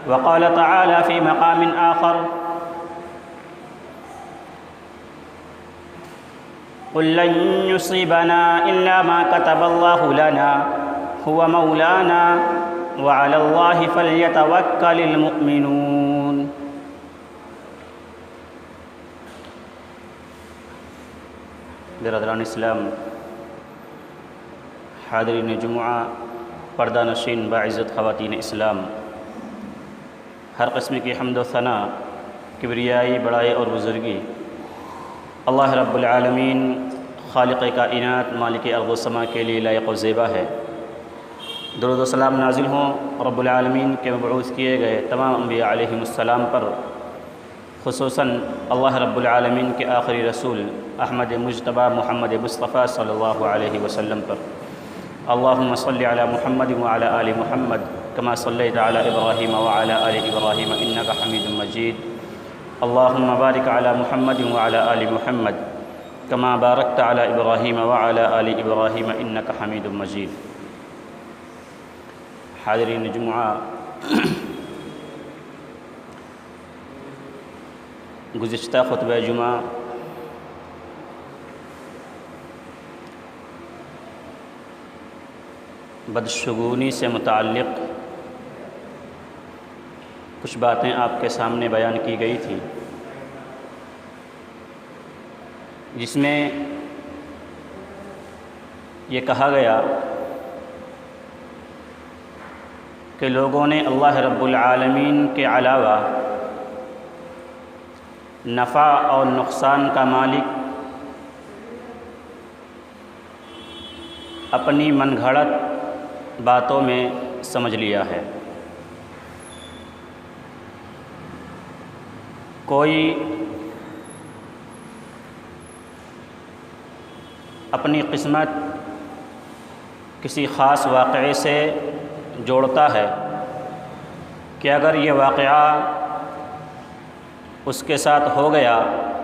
وقال تعالى في مقام آخر: قل لن يصيبنا إلا ما كتب الله لنا هو مولانا وعلى الله فليتوكل المؤمنون۔ برادران اسلام، حاضرین جمعہ، پردہ نشین باعزت خواتین اسلام، ہر قسم کی حمد و ثنا، کبریائی، بڑائی اور بزرگی اللہ رب العالمین خالق کائنات مالک ارض و سما کے لیے لائق و زیبا ہے۔ درود و سلام نازل ہوں رب العالمین کے مبعوث کیے گئے تمام انبیاء علیہم السلام پر، خصوصاً اللہ رب العالمین کے آخری رسول احمد مجتبیٰ محمد مصطفیٰ صلی اللہ علیہ وسلم پر۔ اللہم صلی علی محمد وعلی آل محمد کما صلیت علی ابراہیم وعلی آل ابراہیم انک حمید مجید۔ اللہم بارک علی محمد وعلی آل محمد کما بارکت علی ابراہیم وعلی آل ابراہیم انک حمید مجید۔ حاضرین جمعہ، گزشتہ خطبہ جمعہ بدشگونی سے متعلق کچھ باتیں آپ کے سامنے بیان کی گئی تھی، جس میں یہ کہا گیا کہ لوگوں نے اللہ رب العالمین کے علاوہ نفع اور نقصان کا مالک اپنی من گھڑت باتوں میں سمجھ لیا ہے۔ کوئی اپنی قسمت کسی خاص واقعے سے جوڑتا ہے کہ اگر یہ واقعہ اس کے ساتھ ہو گیا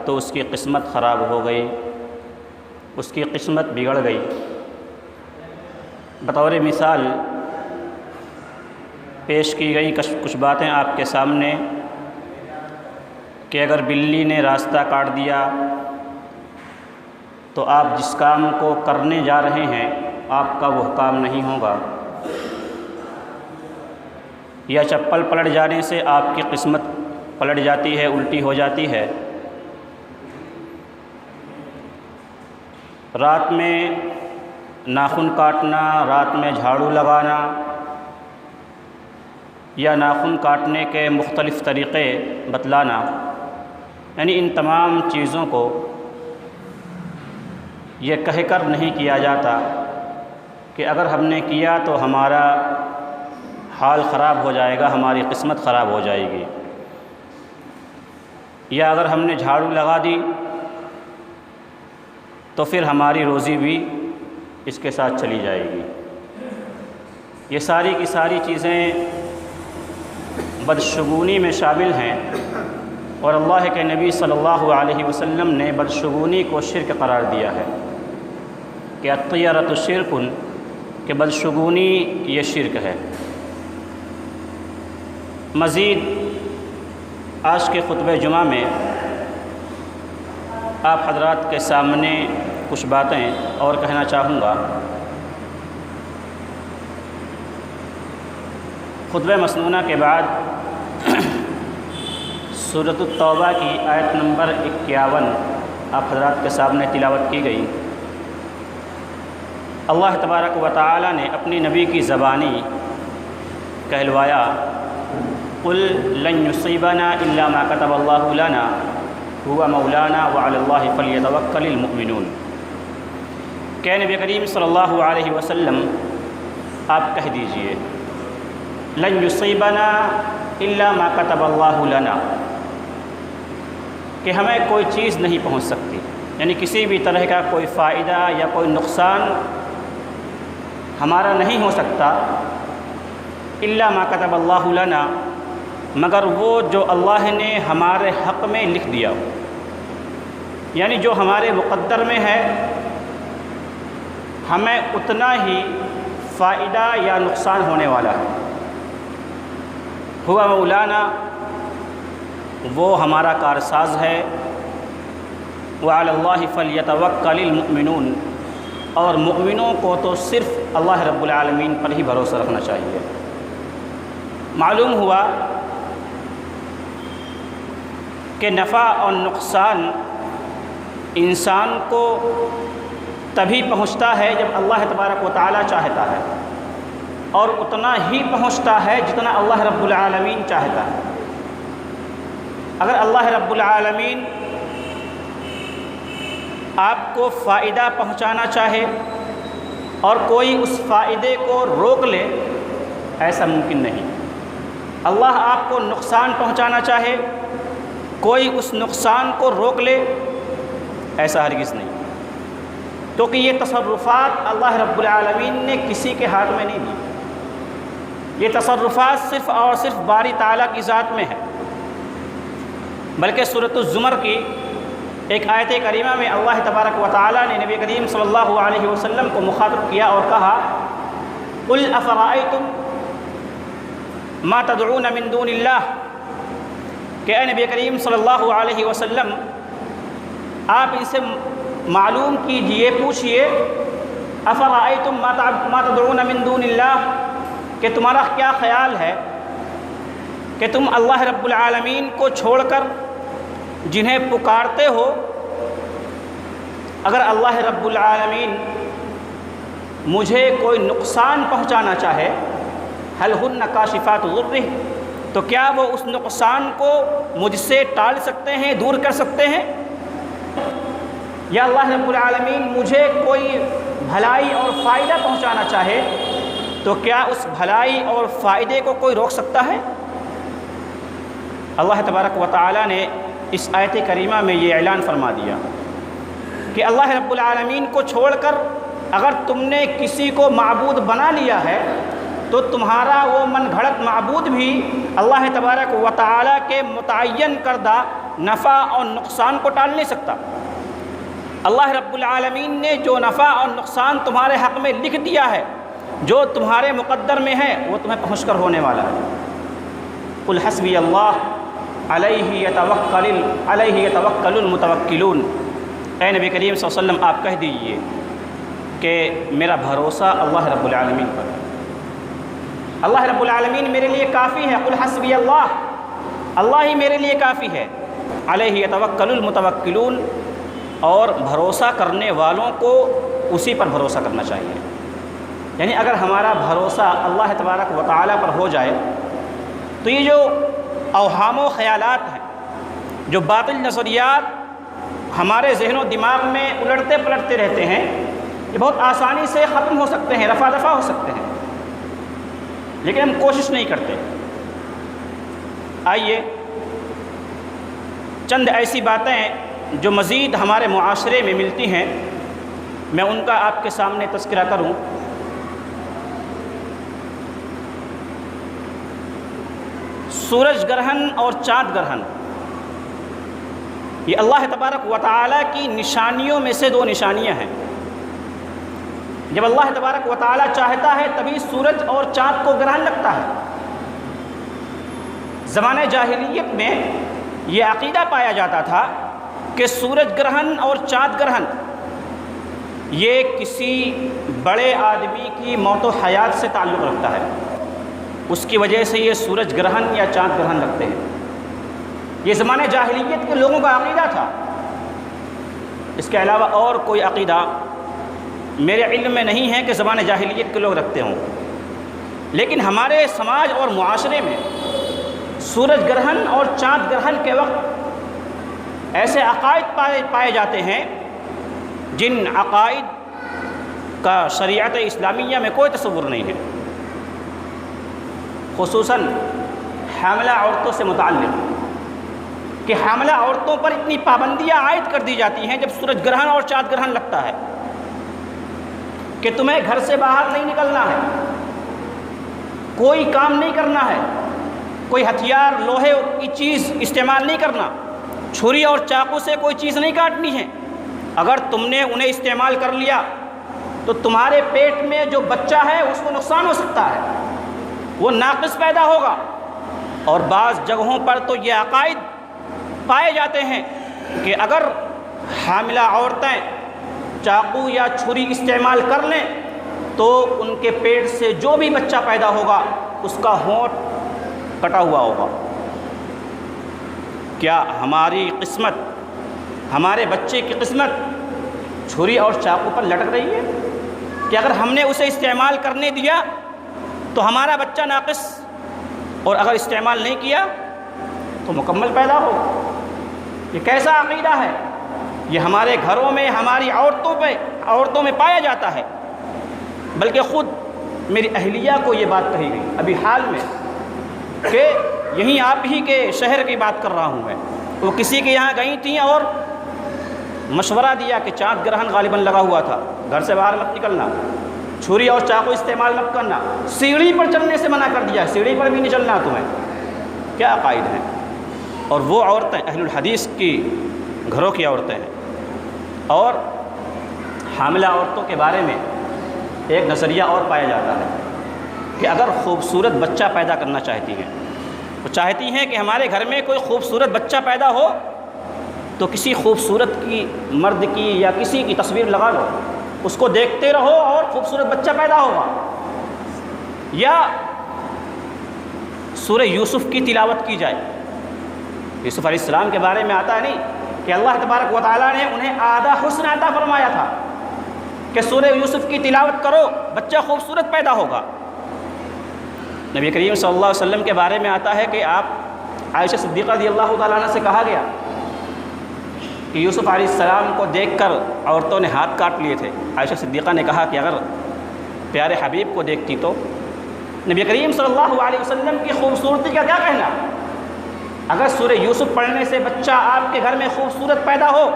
تو اس کی قسمت خراب ہو گئی، اس کی قسمت بگڑ گئی۔ بطور مثال پیش کی گئی کچھ باتیں آپ کے سامنے کہ اگر بلی نے راستہ کاٹ دیا تو آپ جس کام کو کرنے جا رہے ہیں آپ کا وہ کام نہیں ہوگا، یا چپل پلٹ جانے سے آپ کی قسمت پلٹ جاتی ہے، الٹی ہو جاتی ہے۔ رات میں ناخن کاٹنا، رات میں جھاڑو لگانا یا ناخن کاٹنے کے مختلف طریقے بتلانا، یعنی ان تمام چیزوں کو یہ کہہ کر نہیں کیا جاتا کہ اگر ہم نے کیا تو ہمارا حال خراب ہو جائے گا، ہماری قسمت خراب ہو جائے گی، یا اگر ہم نے جھاڑو لگا دی تو پھر ہماری روزی بھی اس کے ساتھ چلی جائے گی۔ یہ ساری کی ساری چیزیں بدشگونی میں شامل ہیں، اور اللہ کے نبی صلی اللہ علیہ وسلم نے بدشگونی کو شرک قرار دیا ہے کہ الطیرۃ شرک، کہ بدشگونی یہ شرک ہے۔ مزید آج کے خطبہ جمعہ میں آپ حضرات کے سامنے کچھ باتیں اور کہنا چاہوں گا۔ خطبہ مسنونہ کے بعد سورۃ التوبہ کی آیت نمبر 51 آپ حضرات کے سامنے تلاوت کی گئی۔ اللہ تبارک و تعالی نے اپنی نبی کی زبانی کہلوایا: قل لن يصيبنا الا ما كتب الله لنا هو مولانا وعلى الله فليتوكل المؤمنون۔ کہ نبی کریم صلی اللہ علیہ وسلم آپ کہہ دیجئے لن يصيبنا الا ما كتب الله لنا، کہ ہمیں کوئی چیز نہیں پہنچ سکتی، یعنی کسی بھی طرح کا کوئی فائدہ یا کوئی نقصان ہمارا نہیں ہو سکتا الا ما كتب الله لنا، مگر وہ جو اللہ نے ہمارے حق میں لکھ دیا ہو، یعنی جو ہمارے مقدر میں ہے ہمیں اتنا ہی فائدہ یا نقصان ہونے والا ہے۔ ہوا مولانا، وہ ہمارا کارساز ہے، وعلی اللہ فلیتوکل المؤمنون، اور مؤمنوں کو تو صرف اللہ رب العالمین پر ہی بھروسہ رکھنا چاہیے۔ معلوم ہوا کہ نفع اور نقصان انسان کو تبھی پہنچتا ہے جب اللہ تبارک و تعالیٰ چاہتا ہے، اور اتنا ہی پہنچتا ہے جتنا اللہ رب العالمین چاہتا ہے۔ اگر اللہ رب العالمین آپ کو فائدہ پہنچانا چاہے اور کوئی اس فائدے کو روک لے، ایسا ممکن نہیں۔ اللہ آپ کو نقصان پہنچانا چاہے، کوئی اس نقصان کو روک لے، ایسا ہرگز نہیں، کیونکہ یہ تصرفات اللہ رب العالمین نے کسی کے ہاتھ میں نہیں دی۔ یہ تصرفات صرف اور صرف باری تعالیٰ کی ذات میں ہے۔ بلکہ سورۃ الزمر کی ایک آیت کریمہ میں اللہ تبارک و تعالیٰ نے نبی کریم صلی اللہ علیہ وسلم کو مخاطب کیا اور کہا، قل افرأیتم ما تدعون من دون اللہ، کہ اے نبی کریم صلی اللہ علیہ وسلم آپ ان سے معلوم کیجئے، پوچھئے، افرأیتم ما تدعون من دون اللہ، کہ تمہارا کیا خیال ہے کہ تم اللہ رب العالمین کو چھوڑ کر جنہیں پکارتے ہو، اگر اللہ رب العالمین مجھے کوئی نقصان پہنچانا چاہے، هل هن کاشفات ضرہ، تو کیا وہ اس نقصان کو مجھ سے ٹال سکتے ہیں، دور کر سکتے ہیں؟ یا اللہ رب العالمین مجھے کوئی بھلائی اور فائدہ پہنچانا چاہے تو کیا اس بھلائی اور فائدے کو کوئی روک سکتا ہے؟ اللہ تبارک و تعالیٰ نے اس آیت کریمہ میں یہ اعلان فرما دیا کہ اللہ رب العالمین کو چھوڑ کر اگر تم نے کسی کو معبود بنا لیا ہے تو تمہارا وہ من گھڑت معبود بھی اللہ تبارک و تعالیٰ کے متعین کردہ نفع اور نقصان کو ٹال نہیں سکتا۔ اللہ رب العالمین نے جو نفع اور نقصان تمہارے حق میں لکھ دیا ہے، جو تمہارے مقدر میں ہے، وہ تمہیں پہنچ کر ہونے والا ہے۔ قل حسبی اللہ علیہ یتوکل المتوکلون، اے نبی کریم صلی اللہ علیہ وسلم آپ کہہ دیجئے کہ میرا بھروسہ اللہ رب العالمین پر ہے، اللہ رب العالمین میرے لیے کافی ہے۔ قل حسبی اللہ، اللہ ہی میرے لیے کافی ہے۔ علیہ یتوکل المتوکلون، اور بھروسہ کرنے والوں کو اسی پر بھروسہ کرنا چاہیے۔ یعنی اگر ہمارا بھروسہ اللہ تبارک و تعالیٰ پر ہو جائے تو یہ جو اوہام و خیالات ہیں، جو باطل نظریات ہمارے ذہن و دماغ میں الٹتے پلٹتے رہتے ہیں، یہ بہت آسانی سے ختم ہو سکتے ہیں، رفع دفع ہو سکتے ہیں، لیکن ہم کوشش نہیں کرتے۔ آئیے چند ایسی باتیں جو مزید ہمارے معاشرے میں ملتی ہیں، میں ان کا آپ کے سامنے تذکرہ کروں۔ سورج گرہن اور چاند گرہن، یہ اللہ تبارک و تعالیٰ کی نشانیوں میں سے دو نشانیاں ہیں۔ جب اللہ تبارک و تعالیٰ چاہتا ہے تبھی سورج اور چاند کو گرہن لگتا ہے۔ زمانہ جاہلیت میں یہ عقیدہ پایا جاتا تھا کہ سورج گرہن اور چاند گرہن یہ کسی بڑے آدمی کی موت و حیات سے تعلق رکھتا ہے، اس کی وجہ سے یہ سورج گرہن یا چاند گرہن لگتے ہیں۔ یہ زمانہ جاہلیت کے لوگوں کا عقیدہ تھا۔ اس کے علاوہ اور کوئی عقیدہ میرے علم میں نہیں ہے کہ زمانہ جاہلیت کے لوگ رکھتے ہوں، لیکن ہمارے سماج اور معاشرے میں سورج گرہن اور چاند گرہن کے وقت ایسے عقائد پائے جاتے ہیں جن عقائد کا شریعت اسلامیہ میں کوئی تصور نہیں ہے، خصوصاً حاملہ عورتوں سے متعلق، کہ حاملہ عورتوں پر اتنی پابندیاں عائد کر دی جاتی ہیں جب سورج گرہن اور چاند گرہن لگتا ہے کہ تمہیں گھر سے باہر نہیں نکلنا ہے، کوئی کام نہیں کرنا ہے، کوئی ہتھیار لوہے کی چیز استعمال نہیں کرنا، چھری اور چاقو سے کوئی چیز نہیں کاٹنی ہے۔ اگر تم نے انہیں استعمال کر لیا تو تمہارے پیٹ میں جو بچہ ہے اس کو نقصان ہو سکتا ہے، وہ ناقص پیدا ہوگا، اور بعض جگہوں پر تو یہ عقائد پائے جاتے ہیں کہ اگر حاملہ عورتیں چاقو یا چھری استعمال کر لیں تو ان کے پیٹ سے جو بھی بچہ پیدا ہوگا اس کا ہونٹ کٹا ہوا ہوگا۔ کیا ہماری قسمت، ہمارے بچے کی قسمت چھری اور چاقو پر لٹک رہی ہے کہ اگر ہم نے اسے استعمال کرنے دیا تو ہمارا بچہ ناقص، اور اگر استعمال نہیں کیا تو مکمل پیدا ہو؟ یہ کیسا عقیدہ ہے؟ یہ ہمارے گھروں میں، ہماری عورتوں میں پایا جاتا ہے۔ بلکہ خود میری اہلیہ کو یہ بات کہی گئی ابھی حال میں، کہ یہیں آپ ہی کے شہر کی بات کر رہا ہوں میں، وہ کسی کے یہاں گئی تھیں اور مشورہ دیا کہ چاند گرہن غالباً لگا ہوا تھا، گھر سے باہر مت نکلنا، چھری اور چاقو استعمال مت کرنا، سیڑھی پر چلنے سے منع کر دیا، سیڑھی پر بھی نہیں چلنا تمہیں۔ کیا عقائد ہیں؟ اور وہ عورتیں اہل الحدیث کی گھروں کی عورتیں ہیں۔ اور حاملہ عورتوں کے بارے میں ایک نظریہ اور پایا جاتا ہے کہ اگر خوبصورت بچہ پیدا کرنا چاہتی ہیں، وہ چاہتی ہیں کہ ہمارے گھر میں کوئی خوبصورت بچہ پیدا ہو تو کسی خوبصورت کی مرد کی یا کسی کی تصویر لگا لو، اس کو دیکھتے رہو اور خوبصورت بچہ پیدا ہوگا۔ یا سورہ یوسف کی تلاوت کی جائے، یوسف علیہ السلام کے بارے میں آتا ہے نہیں کہ اللہ تبارک و تعالیٰ نے انہیں آدھا حسن عطا فرمایا تھا کہ سورہ یوسف کی تلاوت کرو بچہ خوبصورت پیدا ہوگا۔ نبی کریم صلی اللہ علیہ وسلم کے بارے میں آتا ہے کہ آپ عائشہ صدیقہ رضی اللہ تعالیٰ عنہ سے کہا گیا کہ یوسف علیہ السلام کو دیکھ کر عورتوں نے ہاتھ کاٹ لیے تھے۔ عائشہ صدیقہ نے کہا کہ اگر پیارے حبیب کو دیکھتی تو۔ نبی کریم صلی اللہ علیہ وسلم کی خوبصورتی کا کیا کہنا؟ اگر سورہ یوسف پڑھنے سے بچہ آپ کے گھر میں خوبصورت پیدا ہو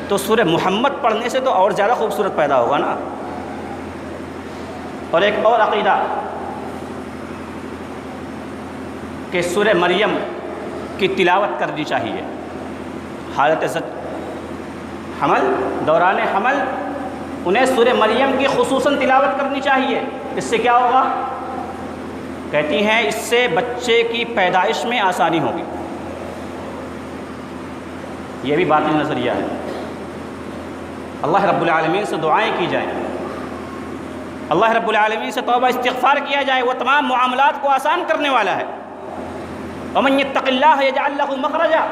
تو سورہ محمد پڑھنے سے تو اور زیادہ خوبصورت پیدا ہوگا نا۔ اور ایک اور عقیدہ کہ سورہ مریم کی تلاوت کرنی چاہیے حالت حمل، دوران حمل انہیں سورہ مریم کی خصوصاً تلاوت کرنی چاہیے۔ اس سے کیا ہوگا؟ کہتی ہیں اس سے بچے کی پیدائش میں آسانی ہوگی۔ یہ بھی باطل نظریہ ہے۔ اللہ رب العالمین سے دعائیں کی جائیں، اللہ رب العالمین سے توبہ استغفار کیا جائے، وہ تمام معاملات کو آسان کرنے والا ہے۔ وَمَن يَتَّقِ اللَّهَ يَجْعَل لَّهُ مَخْرَجًا،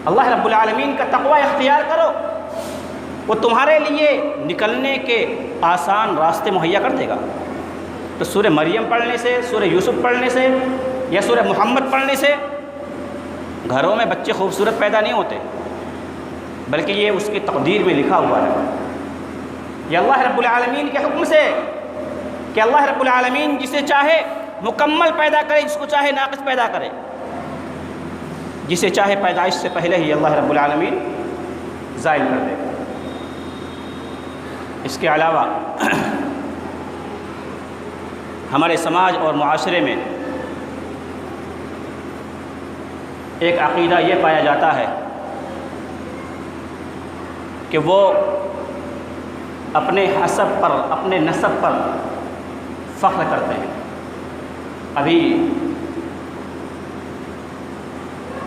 اللہ رب العالمین کا تقوی اختیار کرو، وہ تمہارے لیے نکلنے کے آسان راستے مہیا کر دے گا۔ تو سورہ مریم پڑھنے سے، سورہ یوسف پڑھنے سے یا سورہ محمد پڑھنے سے گھروں میں بچے خوبصورت پیدا نہیں ہوتے، بلکہ یہ اس کی تقدیر میں لکھا ہوا ہے۔ یہ اللہ رب العالمین کے حکم سے کہ اللہ رب العالمین جسے چاہے مکمل پیدا کرے، جس کو چاہے ناقص پیدا کرے، جسے چاہے پیدائش سے پہلے ہی اللہ رب العالمین زائل کر دے۔ اس کے علاوہ ہمارے سماج اور معاشرے میں ایک عقیدہ یہ پایا جاتا ہے کہ وہ اپنے حسب پر، اپنے نسب پر فخر کرتے ہیں۔ ابھی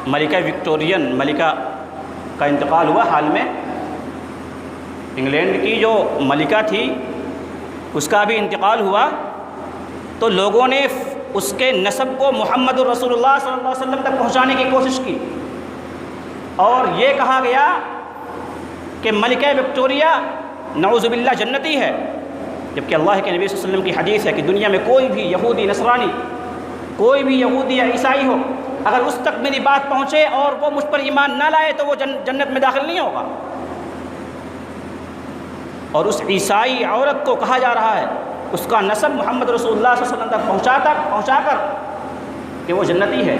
ملکہ وکٹورین ملکہ کا انتقال ہوا حال میں، انگلینڈ کی جو ملکہ تھی اس کا بھی انتقال ہوا، تو لوگوں نے اس کے نسب کو محمد الرسول اللہ صلی اللہ علیہ وسلم تک پہنچانے کی کوشش کی، اور یہ کہا گیا کہ ملکہ وکٹوریہ نعوذ باللہ جنتی ہے، جبکہ اللہ کے نبی صلی اللہ علیہ وسلم کی حدیث ہے کہ دنیا میں کوئی بھی یہودی نصرانی، کوئی بھی یہودی یا عیسائی ہو، اگر اس تک میری بات پہنچے اور وہ مجھ پر ایمان نہ لائے تو وہ جنت میں داخل نہیں ہوگا۔ اور اس عیسائی عورت کو کہا جا رہا ہے اس کا نسب محمد رسول اللہ صلی اللہ علیہ وسلم تک پہنچا کر کہ وہ جنتی ہے۔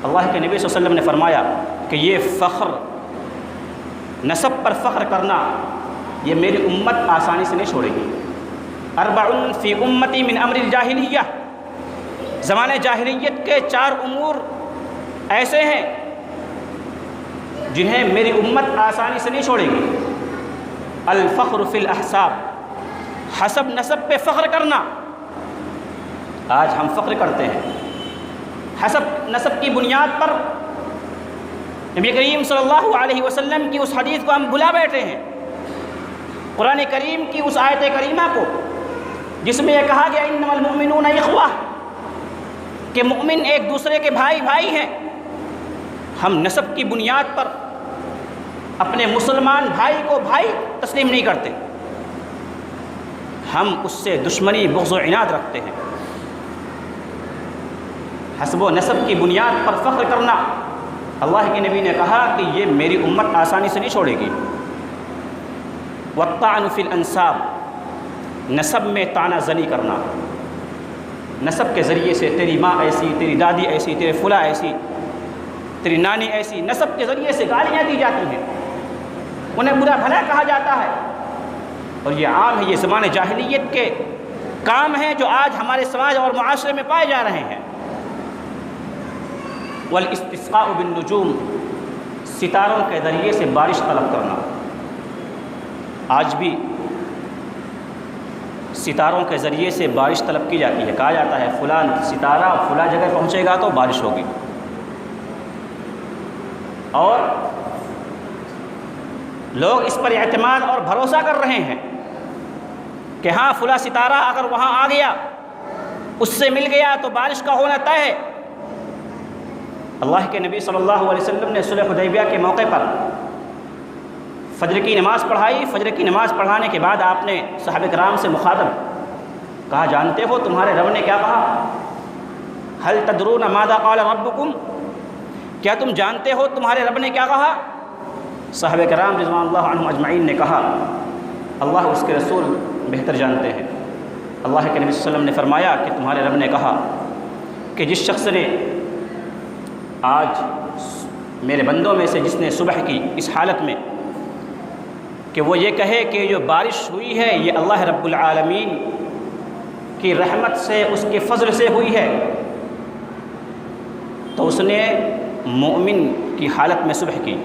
اللہ کے نبی صلی اللہ علیہ وسلم نے فرمایا کہ یہ فخر، نسب پر فخر کرنا، یہ میری امت آسانی سے نہیں چھوڑے گی۔ اربع فی امتی من امر الجاہلیہ، زمانے جاہلیت کے 4 امور ایسے ہیں جنہیں میری امت آسانی سے نہیں چھوڑے گی۔ الفخر فی الاحساب، حسب نسب پہ فخر کرنا، آج ہم فخر کرتے ہیں حسب نسب کی بنیاد پر نبی کریم صلی اللہ علیہ وسلم کی اس حدیث کو ہم بھلا بیٹھے ہیں، قرآن کریم کی اس آیت کریمہ کو جس میں یہ کہا گیا انما المؤمنون اخوہ، کہ مؤمن ایک دوسرے کے بھائی بھائی ہیں۔ ہم نسب کی بنیاد پر اپنے مسلمان بھائی کو بھائی تسلیم نہیں کرتے، ہم اس سے دشمنی بغض و عناد رکھتے ہیں۔ حسب و نسب کی بنیاد پر فخر کرنا، اللہ کے نبی نے کہا کہ یہ میری امت آسانی سے نہیں چھوڑے گی۔ والطعن فی الانساب، نسب میں طعنہ زنی کرنا، نسب کے ذریعے سے تیری ماں ایسی، تیری دادی ایسی، تیرے فلاں ایسی، تیری نانی ایسی، نسب کے ذریعے سے گالیاں دی جاتی ہیں، انہیں برا بھلا کہا جاتا ہے، اور یہ عام ہے، یہ زمانہ جاہلیت کے کام ہیں جو آج ہمارے سماج اور معاشرے میں پائے جا رہے ہیں۔ والاستسقاء بالنجوم، ستاروں کے ذریعے سے بارش طلب کرنا، آج بھی ستاروں کے ذریعے سے بارش طلب کی جاتی ہے، کہا جاتا ہے فلاں ستارہ فلاں جگہ پہنچے گا تو بارش ہوگی، اور لوگ اس پر اعتماد اور بھروسہ کر رہے ہیں کہ ہاں فلاں ستارہ اگر وہاں آ گیا، اس سے مل گیا تو بارش کا ہونا طے ہے۔ اللہ کے نبی صلی اللہ علیہ وسلم نے صلح حدیبیہ کے موقع پر فجر کی نماز پڑھائی، فجر کی نماز پڑھانے کے بعد آپ نے صحابہ کرام سے مخاطب کہا جانتے ہو تمہارے رب نے کیا کہا؟ هل تدرون ماذا قال ربکم، کیا تم جانتے ہو تمہارے رب نے کیا کہا؟ صحابہ کرام رضوان اللہ عنہم اجمعین نے کہا اللہ اس کے رسول بہتر جانتے ہیں۔ اللہ کے نبی صلی اللہ علیہ وسلم نے فرمایا کہ تمہارے رب نے کہا کہ جس شخص نے آج میرے بندوں میں سے جس نے صبح کی اس حالت میں کہ وہ یہ کہے کہ جو بارش ہوئی ہے یہ اللہ رب العالمین کی رحمت سے، اس کے فضل سے ہوئی ہے، تو اس نے مومن کی حالت میں صبح کی،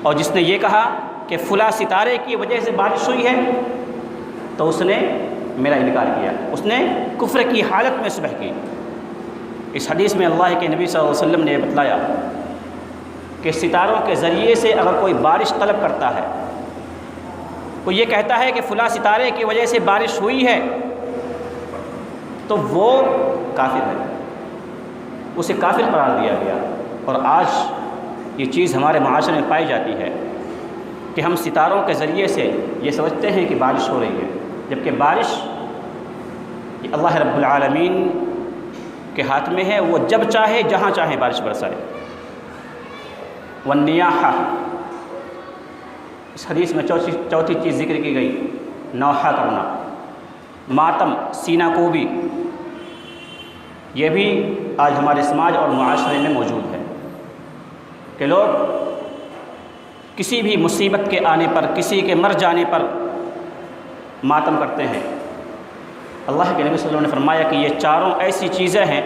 اور جس نے یہ کہا کہ فلاں ستارے کی وجہ سے بارش ہوئی ہے تو اس نے میرا انکار کیا، اس نے کفر کی حالت میں صبح کی۔ اس حدیث میں اللہ کے نبی صلی اللہ علیہ وسلم نے بتلایا کہ ستاروں کے ذریعے سے اگر کوئی بارش طلب کرتا ہے، کوئی یہ کہتا ہے کہ فلاں ستارے کی وجہ سے بارش ہوئی ہے، تو وہ کافر ہے، اسے کافر قرار دیا گیا۔ اور آج یہ چیز ہمارے معاشرے میں پائی جاتی ہے کہ ہم ستاروں کے ذریعے سے یہ سمجھتے ہیں کہ بارش ہو رہی ہے، جبکہ بارش یہ اللہ رب العالمین کے ہاتھ میں ہے، وہ جب چاہے جہاں چاہے بارش برسائے۔ والنیاحہ، اس حدیث میں چوتھی چیز ذکر کی گئی، نوحہ کرنا، ماتم، سینہ کوبی، یہ بھی آج ہمارے سماج اور معاشرے میں موجود ہے کہ لوگ کسی بھی مصیبت کے آنے پر، کسی کے مر جانے پر ماتم کرتے ہیں۔ اللہ کے نبی صلی اللہ علیہ وسلم نے فرمایا کہ یہ چاروں ایسی چیزیں ہیں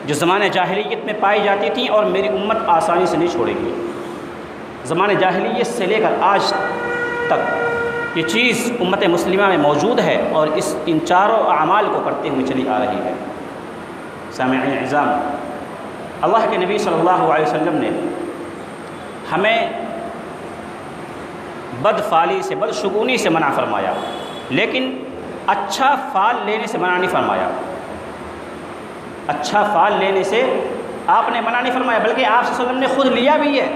جو زمانہ جاہلیت میں پائی جاتی تھیں اور میری امت آسانی سے نہیں چھوڑے گی۔ زمانہ جاہلیت سے لے کر آج تک یہ چیز امت مسلمہ میں موجود ہے اور ان چاروں اعمال کو کرتے ہوئے چلی آ رہی ہے۔ سامعین اعظام، اللہ کے نبی صلی اللہ علیہ وسلم نے ہمیں بد فعلی سے، بدشگونی سے منع فرمایا، لیکن اچھا فعل لینے سے منع نہیں فرمایا۔ اچھا فعل لینے سے آپ نے منع نہیں فرمایا، بلکہ آپ صلی اللہ علیہ وسلم نے خود لیا بھی ہے۔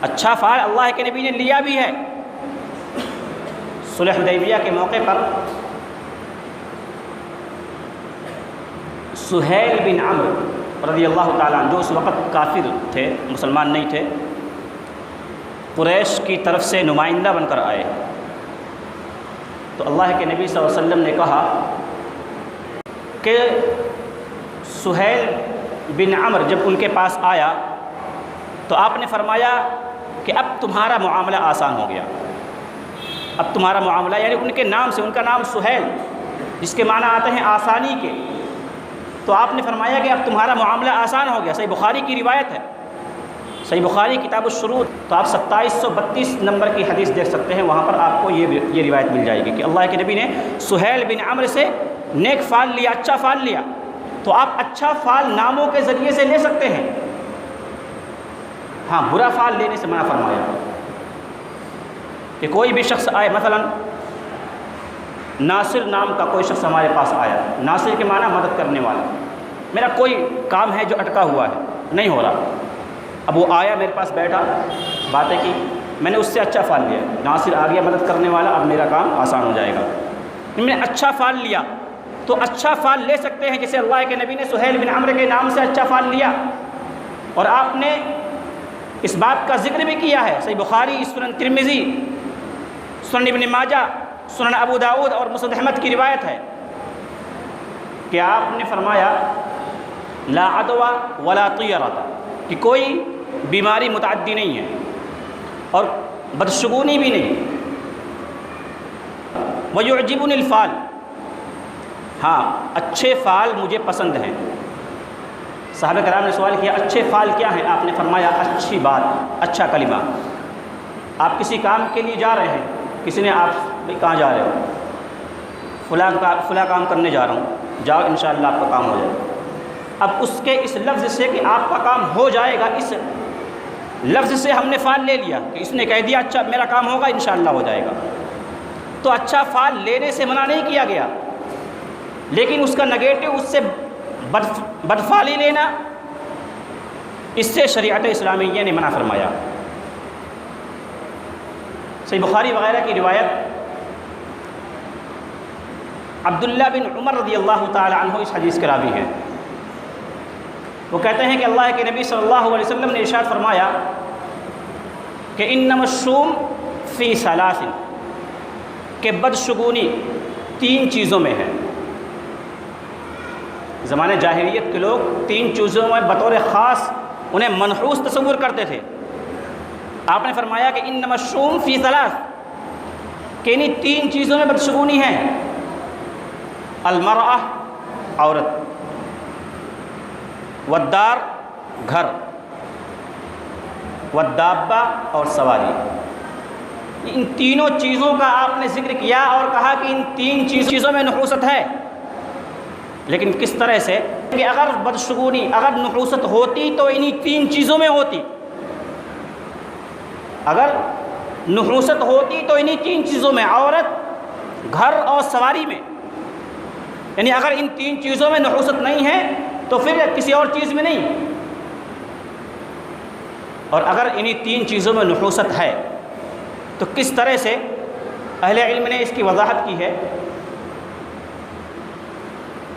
اچھا فعل اللہ کے نبی نے لیا بھی ہے۔ صلح حدیبیہ کے موقع پر سہیل بن عمرو رضی اللہ تعالیٰ عنہ، جو اس وقت کافر تھے، مسلمان نہیں تھے، قریش کی طرف سے نمائندہ بن کر آئے، تو اللہ کے نبی صلی اللہ علیہ وسلم نے کہا کہ سہیل بن عمرو جب ان کے پاس آیا تو آپ نے فرمایا کہ اب تمہارا معاملہ آسان ہو گیا، اب تمہارا معاملہ، یعنی ان کے نام سے، ان کا نام سہیل جس کے معنی آتے ہیں آسانی کے، تو آپ نے فرمایا کہ اب تمہارا معاملہ آسان ہو گیا۔ صحیح بخاری کی روایت ہے، صحیح بخاری کتاب الشروط، تو آپ 2732 نمبر کی حدیث دیکھ سکتے ہیں، وہاں پر آپ کو یہ روایت مل جائے گی کہ اللہ کے نبی نے سہیل بن عمرو سے نیک فال لیا، اچھا فال لیا۔ تو آپ اچھا فال ناموں کے ذریعے سے لے سکتے ہیں، ہاں برا فال لینے سے منع فرمایا کہ کوئی بھی شخص آئے، مثلا ناصر نام کا کوئی شخص ہمارے پاس آیا، ناصر کے معنی مدد کرنے والا، میرا کوئی کام ہے جو اٹکا ہوا ہے، نہیں ہو رہا، اب وہ آیا میرے پاس بیٹھا، باتیں کی، میں نے اس سے اچھا فال لیا، ناصر آ گیا مدد کرنے والا، اب میرا کام آسان ہو جائے گا، میں نے اچھا فال لیا۔ تو اچھا فال لے سکتے ہیں، جیسے اللہ کے نبی نے سہیل بن عمرو کے نام سے اچھا فال لیا، اور آپ نے اس بات کا ذکر بھی کیا ہے، صحیح بخاری، سنن ترمذی، سنن ابن ماجہ، سنن ابو داؤد اور مسند احمد کی روایت ہے کہ آپ نے فرمایا لا عدوى ولا طیرۃ، کہ کوئی بیماری متعدی نہیں ہے اور بدشگونی بھی نہیں، ويعجبني الفال، ہاں اچھے فال مجھے پسند ہیں۔ صحابہ کرام نے سوال کیا اچھے فال کیا ہیں؟ آپ نے فرمایا اچھی بات، اچھا کلمہ۔ آپ کسی کام کے لیے جا رہے ہیں، کسی نے آپ کہاں جا رہے ہو؟ فلاں کام کرنے جا رہا ہوں، جاؤ انشاءاللہ آپ کا کام ہو جائے گا۔ اب اس کے اس لفظ سے کہ آپ کا کام ہو جائے گا، اس لفظ سے ہم نے فال لے لیا کہ اس نے کہہ دیا اچھا میرا کام ہوگا، انشاءاللہ ہو جائے گا، تو اچھا فال لینے سے منع نہیں کیا گیا، لیکن اس کا نگیٹو، اس سے بدفالی لینا، اس سے شریعت اسلامیہ نے منع فرمایا۔ صحیح بخاری وغیرہ کی روایت عبداللہ بن عمر رضی اللہ تعالی عنہ اس حدیث کے راوی ہیں، وہ کہتے ہیں کہ اللہ کے نبی صلی اللہ علیہ وسلم نے ارشاد فرمایا کہ انما الشوم فی ثلاث، کہ بدشگونی 3 چیزوں میں ہے۔ زمانے جاہلیت کے لوگ 3 چیزوں میں بطور خاص انہیں منحوس تصور کرتے تھے۔ آپ نے فرمایا کہ انما الشوم فی ثلاث، کہ انہیں 3 چیزوں میں بدشگونی ہے، المرأہ عورت، والدار گھر، والدابہ اور سواری۔ ان تینوں چیزوں کا آپ نے ذکر کیا اور کہا کہ ان 3 چیزوں میں نحوست ہے، لیکن کس طرح سے کہ اگر بدشگونی، اگر نحوست ہوتی تو انہی 3 چیزوں میں ہوتی، اگر نحوست ہوتی تو انہی 3 چیزوں میں، عورت، گھر اور سواری میں، یعنی اگر ان 3 چیزوں میں نحوست نہیں ہے تو پھر کسی اور چیز میں نہیں، اور اگر انہی 3 چیزوں میں نحوست ہے تو کس طرح سے اہل علم نے اس کی وضاحت کی ہے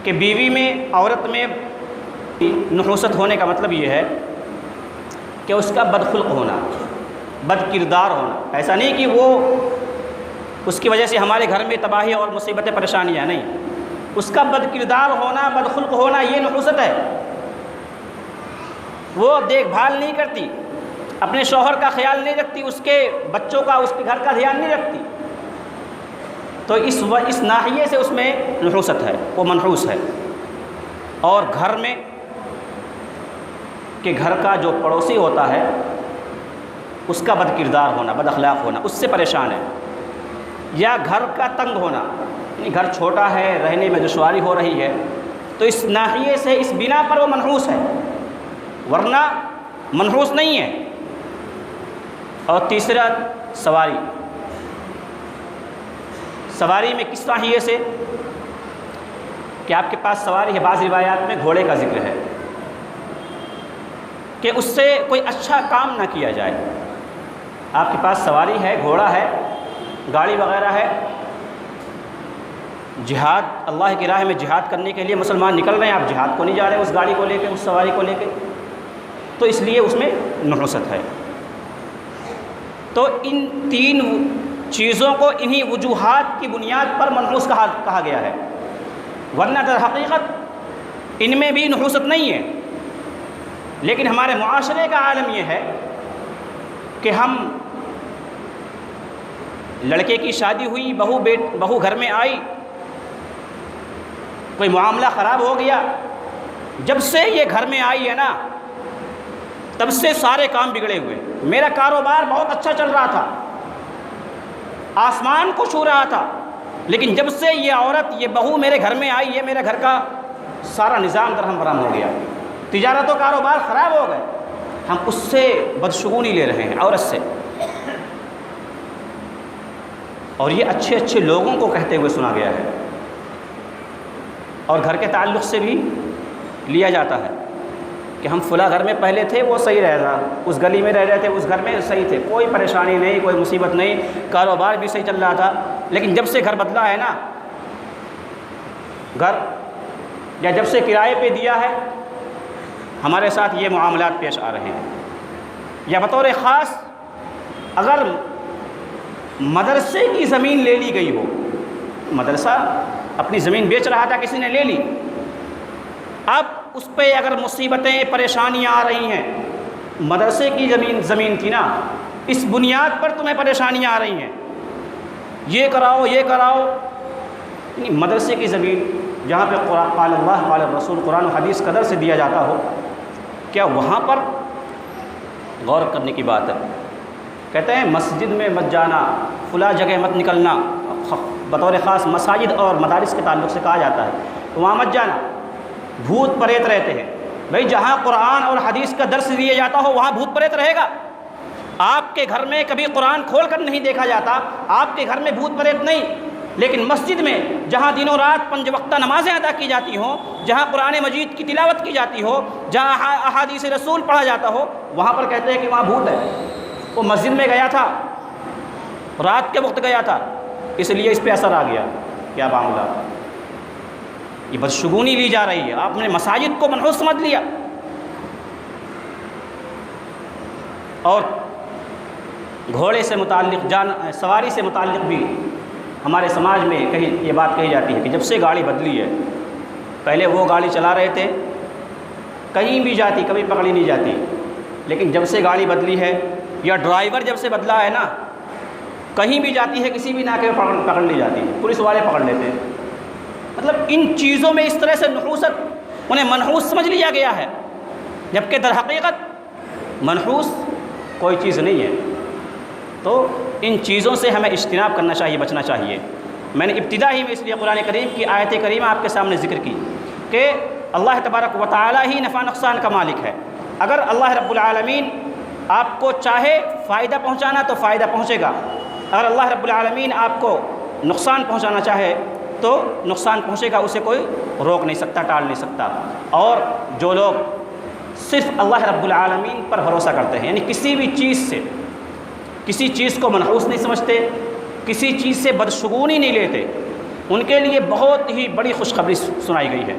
کہ بیوی میں، عورت میں نحوست ہونے کا مطلب یہ ہے کہ اس کا بدخلق ہونا، بد کردار ہونا، ایسا نہیں کہ وہ اس کی وجہ سے ہمارے گھر میں تباہی اور مصیبتیں پریشانیاں، نہیں، اس کا بد کردار ہونا، بدخلق ہونا، یہ نحوست ہے۔ وہ دیکھ بھال نہیں کرتی، اپنے شوہر کا خیال نہیں رکھتی، اس کے بچوں کا، اس کے گھر کا دھیان نہیں رکھتی، تو اس ناحیے سے اس میں نحوست ہے، وہ منحوس ہے۔ اور گھر میں کہ گھر کا جو پڑوسی ہوتا ہے اس کا بد کردار ہونا، بد اخلاق ہونا، اس سے پریشان ہے، یا گھر کا تنگ ہونا، یعنی گھر چھوٹا ہے، رہنے میں دشواری ہو رہی ہے، تو اس ناحیے سے، اس بنا پر وہ منحوس ہے، ورنہ منحوس نہیں ہے۔ اور تیسرا سواری، سواری میں کس ناحیے سے کہ آپ کے پاس سواری ہے، بعض روایات میں گھوڑے کا ذکر ہے کہ اس سے کوئی اچھا کام نہ کیا جائے۔ آپ کے پاس سواری ہے، گھوڑا ہے، گاڑی وغیرہ ہے، جہاد، اللہ کی راہ میں جہاد کرنے کے لیے مسلمان نکل رہے ہیں، آپ جہاد کو نہیں جا رہے اس گاڑی کو لے کے، اس سواری کو لے کے، تو اس لیے اس میں نحوست ہے۔ تو ان 3 چیزوں کو انہی وجوہات کی بنیاد پر منحوس کہا گیا ہے، ورنہ در حقیقت ان میں بھی نحوست نہیں ہے۔ لیکن ہمارے معاشرے کا عالم یہ ہے کہ ہم، لڑکے کی شادی ہوئی، بہو گھر میں آئی، کوئی معاملہ خراب ہو گیا، جب سے یہ گھر میں آئی ہے نا تب سے سارے کام بگڑے ہوئے. میرا کاروبار بہت اچھا چل رہا تھا, آسمان کو چھو رہا تھا, لیکن جب سے یہ عورت, یہ بہو میرے گھر میں آئی ہے, میرے گھر کا سارا نظام درہم برہم ہو گیا. تجارت و کاروبار خراب ہو گئے. ہم اس سے بدشگونی لے رہے ہیں, عورت سے. اور یہ اچھے اچھے لوگوں کو کہتے ہوئے سنا گیا ہے, اور گھر کے تعلق سے بھی لیا جاتا ہے کہ ہم فلاں گھر میں پہلے تھے, وہ صحیح رہ رہا, اس گلی میں رہ رہے تھے, اس گھر میں صحیح تھے, کوئی پریشانی نہیں, کوئی مصیبت نہیں, کاروبار بھی صحیح چل رہا تھا. لیکن جب سے گھر بدلا ہے نا, گھر یا جب سے کرائے پہ دیا ہے, ہمارے ساتھ یہ معاملات پیش آ رہے ہیں. یا بطور خاص اگر مدرسے کی زمین لے لی گئی ہو, مدرسہ اپنی زمین بیچ رہا تھا, کسی نے لے لی, اب اس پہ اگر مصیبتیں پریشانیاں آ رہی ہیں, مدرسے کی زمین تھی نا, اس بنیاد پر تمہیں پریشانیاں آ رہی ہیں, یہ کراؤ یہ کراؤ. مدرسے کی زمین جہاں پہ قال اللہ قال الرسول, قرآن و حدیث قدر سے دیا جاتا ہو, کیا وہاں پر غور کرنے کی بات ہے؟ کہتے ہیں مسجد میں مت جانا, فلاں جگہ مت نکلنا, بطور خاص مساجد اور مدارس کے تعلق سے کہا جاتا ہے تو وہاں مت جانا, بھوت پریت رہتے ہیں. بھئی جہاں قرآن اور حدیث کا درس دیا جاتا ہو وہاں بھوت پریت رہے گا. آپ کے گھر میں کبھی قرآن کھول کر نہیں دیکھا جاتا, آپ کے گھر میں بھوت پریت نہیں, لیکن مسجد میں جہاں دن و رات 5 وقتہ نمازیں ادا کی جاتی ہوں, جہاں قرآن مجید کی تلاوت کی جاتی ہو, جہاں احادیث رسول پڑھا جاتا ہو, وہاں پر کہتے ہیں کہ وہاں بھوت ہے. وہ مسجد میں گیا تھا, رات کے وقت گیا تھا, اس لیے اس پہ اثر آ گیا. کیا معاملہ, یہ بدشگونی لی جا رہی ہے. آپ نے مساجد کو منحوس سمجھ لیا. اور گھوڑے سے متعلق, سواری سے متعلق بھی ہمارے سماج میں یہ بات کہی جاتی ہے کہ جب سے گاڑی بدلی ہے, پہلے وہ گاڑی چلا رہے تھے, کہیں بھی جاتی, کبھی پکڑی نہیں جاتی, لیکن جب سے گاڑی بدلی ہے, یا ڈرائیور جب سے بدلا ہے نا, کہیں بھی جاتی ہے, کسی بھی ناکے میں پکڑ لی جاتی ہے, پولیس والے پکڑ لیتے ہیں. مطلب ان چیزوں میں اس طرح سے نحوست, انہیں منحوس سمجھ لیا گیا ہے, جبکہ در حقیقت منحوس کوئی چیز نہیں ہے. تو ان چیزوں سے ہمیں اجتناب کرنا چاہیے, بچنا چاہیے. میں نے ابتدا ہی میں اس لیے قرآن کریم کی آیت کریمہ آپ کے سامنے ذکر کی کہ اللہ تبارک و تعالی ہی نفع نقصان کا مالک ہے. اگر اللہ رب العالمین آپ کو چاہے فائدہ پہنچانا تو فائدہ پہنچے گا, اگر اللہ رب العالمین آپ کو نقصان پہنچانا چاہے تو نقصان پہنچے گا, اسے کوئی روک نہیں سکتا, ٹال نہیں سکتا. اور جو لوگ صرف اللہ رب العالمین پر بھروسہ کرتے ہیں, یعنی کسی بھی چیز سے, کسی چیز کو منحوس نہیں سمجھتے, کسی چیز سے بدشگونی نہیں لیتے, ان کے لیے بہت ہی بڑی خوشخبری سنائی گئی ہے.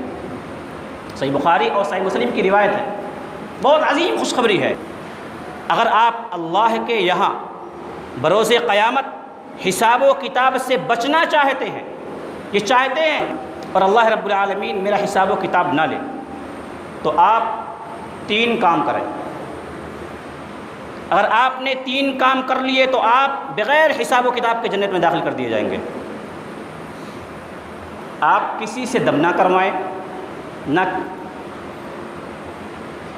صحیح بخاری اور صحیح مسلم کی روایت ہے, بہت عظیم خوشخبری ہے. اگر آپ اللہ کے یہاں بروز قیامت حساب و کتاب سے بچنا چاہتے ہیں, یہ چاہتے ہیں, اور اللہ رب العالمین میرا حساب و کتاب نہ لے, تو آپ 3 کام کریں. اگر آپ نے 3 کام کر لیے تو آپ بغیر حساب و کتاب کے جنت میں داخل کر دیے جائیں گے. آپ کسی سے دم نہ کروائیں, نہ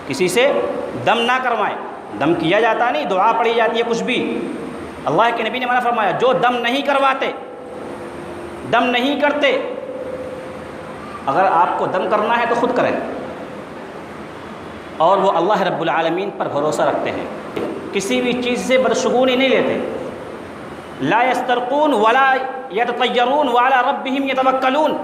کسی سے دم نہ کروائیں. دم کیا جاتا نہیں, دعا پڑھی جاتی ہے, کچھ بھی. اللہ کے نبی نے منع فرمایا, جو دم نہیں کرواتے, دم نہیں کرتے, اگر آپ کو دم کرنا ہے تو خود کریں. اور وہ اللہ رب العالمین پر بھروسہ رکھتے ہیں, کسی بھی چیز سے بدشگونی نہیں لیتے. لا یسترقون ولا یتطیرون وعلی ربہم یتوکلون.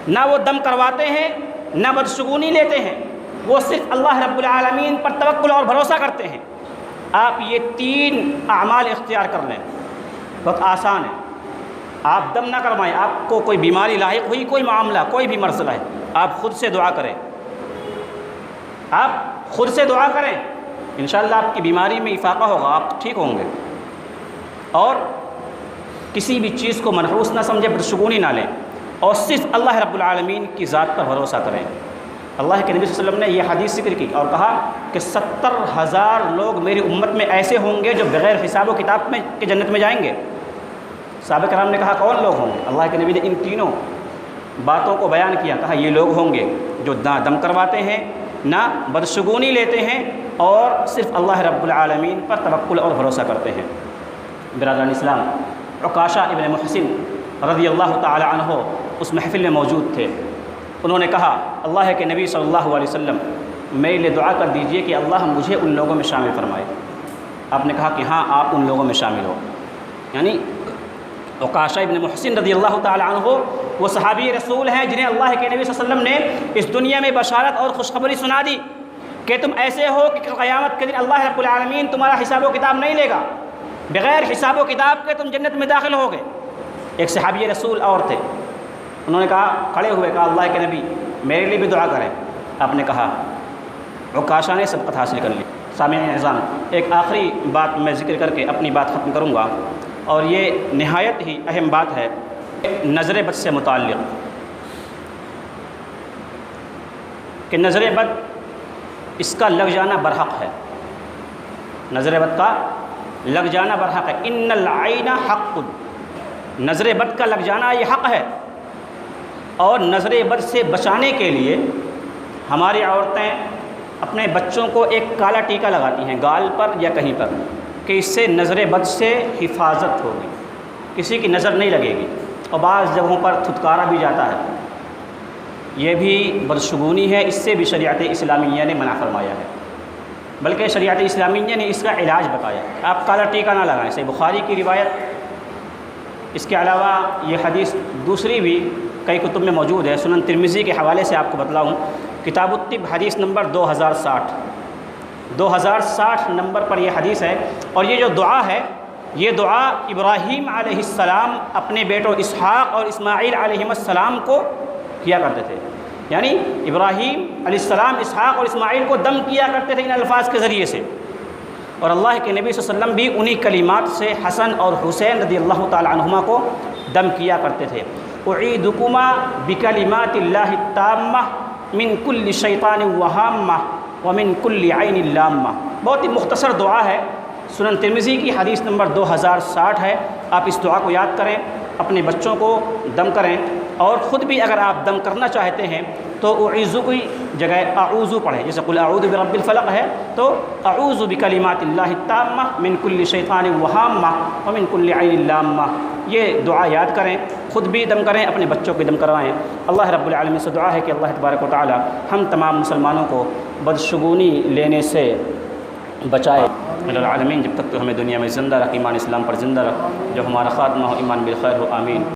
نہ وہ دم کرواتے ہیں نہ بدشگونی لیتے ہیں, وہ صرف اللہ رب العالمین پر توکل اور بھروسہ کرتے ہیں. آپ یہ 3 اعمال اختیار کر لیں, بہت آسان ہے. آپ دم نہ کروائیں, آپ کو کوئی بیماری لاحق ہوئی, کوئی معاملہ, کوئی بھی مسئلہ ہے, آپ خود سے دعا کریں, آپ خود سے دعا کریں, انشاءاللہ آپ کی بیماری میں افاقہ ہوگا, آپ ٹھیک ہوں گے. اور کسی بھی چیز کو منحوس نہ سمجھے, بدشگونی نہ لیں, اور صرف اللہ رب العالمین کی ذات پر بھروسہ کریں. اللہ کے نبی صلی اللہ علیہ وسلم نے یہ حدیث ذکر کی اور کہا کہ 70,000 لوگ میری امت میں ایسے ہوں گے جو بغیر حساب و کتاب میں کہ جنت میں جائیں گے. صحابہ کرام نے کہا کون لوگ ہوں گے؟ اللہ کے نبی نے ان تینوں باتوں کو بیان کیا, کہا یہ لوگ ہوں گے جو دم کرواتے ہیں, نہ بدشگونی لیتے ہیں اور صرف اللہ رب العالمین پر توکل اور بھروسہ کرتے ہیں۔ برادران اسلام، عکاشہ ابن محسن رضی اللہ تعالی عنہ اس محفل میں موجود تھے۔ انہوں نے کہا، اللہ کے نبی صلی اللہ علیہ وسلم میرے لیے دعا کر دیجئے کہ اللہ مجھے ان لوگوں میں شامل فرمائے۔ آپ نے کہا کہ ہاں، آپ ان لوگوں میں شامل ہو۔ یعنی عکاشہ ابن محسن رضی اللہ تعالی عنہ وہ صحابی رسول ہیں جنہیں اللہ کے نبی صلی اللہ علیہ وسلم نے اس دنیا میں بشارت اور خوشخبری سنا دی کہ تم ایسے ہو کہ قیامت کے دن اللہ رب العالمین تمہارا حساب و کتاب نہیں لے گا، بغیر حساب و کتاب کے تم جنت میں داخل ہوگے۔ ایک صحابی رسول اور تھے، انہوں نے کہا، کھڑے ہوئے کہا، اللہ کے نبی میرے لیے بھی دعا کریں۔ آپ نے کہا، عکاشہ نے سبقت حاصل کر لی۔ سامعین اعظام، ایک آخری بات میں ذکر کر کے اپنی بات ختم کروں گا، اور یہ نہایت ہی اہم بات ہے نظر بد سے متعلق، کہ نظر بد اس کا لگ جانا برحق ہے۔ نظر بد کا لگ جانا برحق ہے۔ ان العین حق، نظر بد کا لگ جانا یہ حق ہے، اور نظر بد سے بچانے کے لیے ہماری عورتیں اپنے بچوں کو ایک کالا ٹیکا لگاتی ہیں گال پر یا کہیں پر، کہ اس سے نظر بد سے حفاظت ہوگی، کسی کی نظر نہیں لگے گی، اور بعض جگہوں پر تھتکارا بھی جاتا ہے۔ یہ بھی بدشگونی ہے، اس سے بھی شریعت اسلامیہ نے منع فرمایا ہے، بلکہ شریعت اسلامیہ نے اس کا علاج بتایا کہ آپ کالا ٹیکا نہ لگائیں۔ صحیح بخاری کی روایت، اس کے علاوہ یہ حدیث دوسری بھی کئی کتب میں موجود ہے۔ سنن ترمذی کے حوالے سے آپ کو بتلاؤں، کتاب الطب حدیث نمبر 2060 نمبر پر یہ حدیث ہے۔ اور یہ جو دعا ہے، یہ دعا ابراہیم علیہ السلام اپنے بیٹوں اسحاق اور اسماعیل علیہ السلام کو کیا کرتے تھے۔ یعنی ابراہیم علیہ السلام اسحاق اور اسماعیل کو دم کیا کرتے تھے ان الفاظ کے ذریعے سے، اور اللہ کے نبی صلی اللہ علیہ وسلم بھی انہی کلمات سے حسن اور حسین رضی اللہ تعالی عنہما کو دم کیا کرتے تھے۔ اعیدکما بکلمات اللہ التامہ من کل شیطان وہامہ ومن کل عین لامہ۔ بہت ہی مختصر دعا ہے، سنن ترمذی کی حدیث نمبر 2060 ہے۔ آپ اس دعا کو یاد کریں، اپنے بچوں کو دم کریں، اور خود بھی اگر آپ دم کرنا چاہتے ہیں تو اعوذ کی جگہ اعوذ پڑھیں، جیسے قل اعوذ برب الفلق ہے تو اعوذ بکلمات اللہ التامہ من کل شیطان وہامہ ومن کل عین لامہ، یہ دعا یاد کریں، خود بھی دم کریں، اپنے بچوں کو دم کروائیں۔ اللہ رب العالمین سے دعا ہے کہ اللہ تبارک و تعالی ہم تمام مسلمانوں کو بدشگونی لینے سے بچائے۔ العالمین، جب تک تو ہمیں دنیا میں زندہ رکھ، ایمان اسلام پر زندہ رکھ، جب ہمارا خاتمہ ہو ایمان بالخیر ہو، آمین۔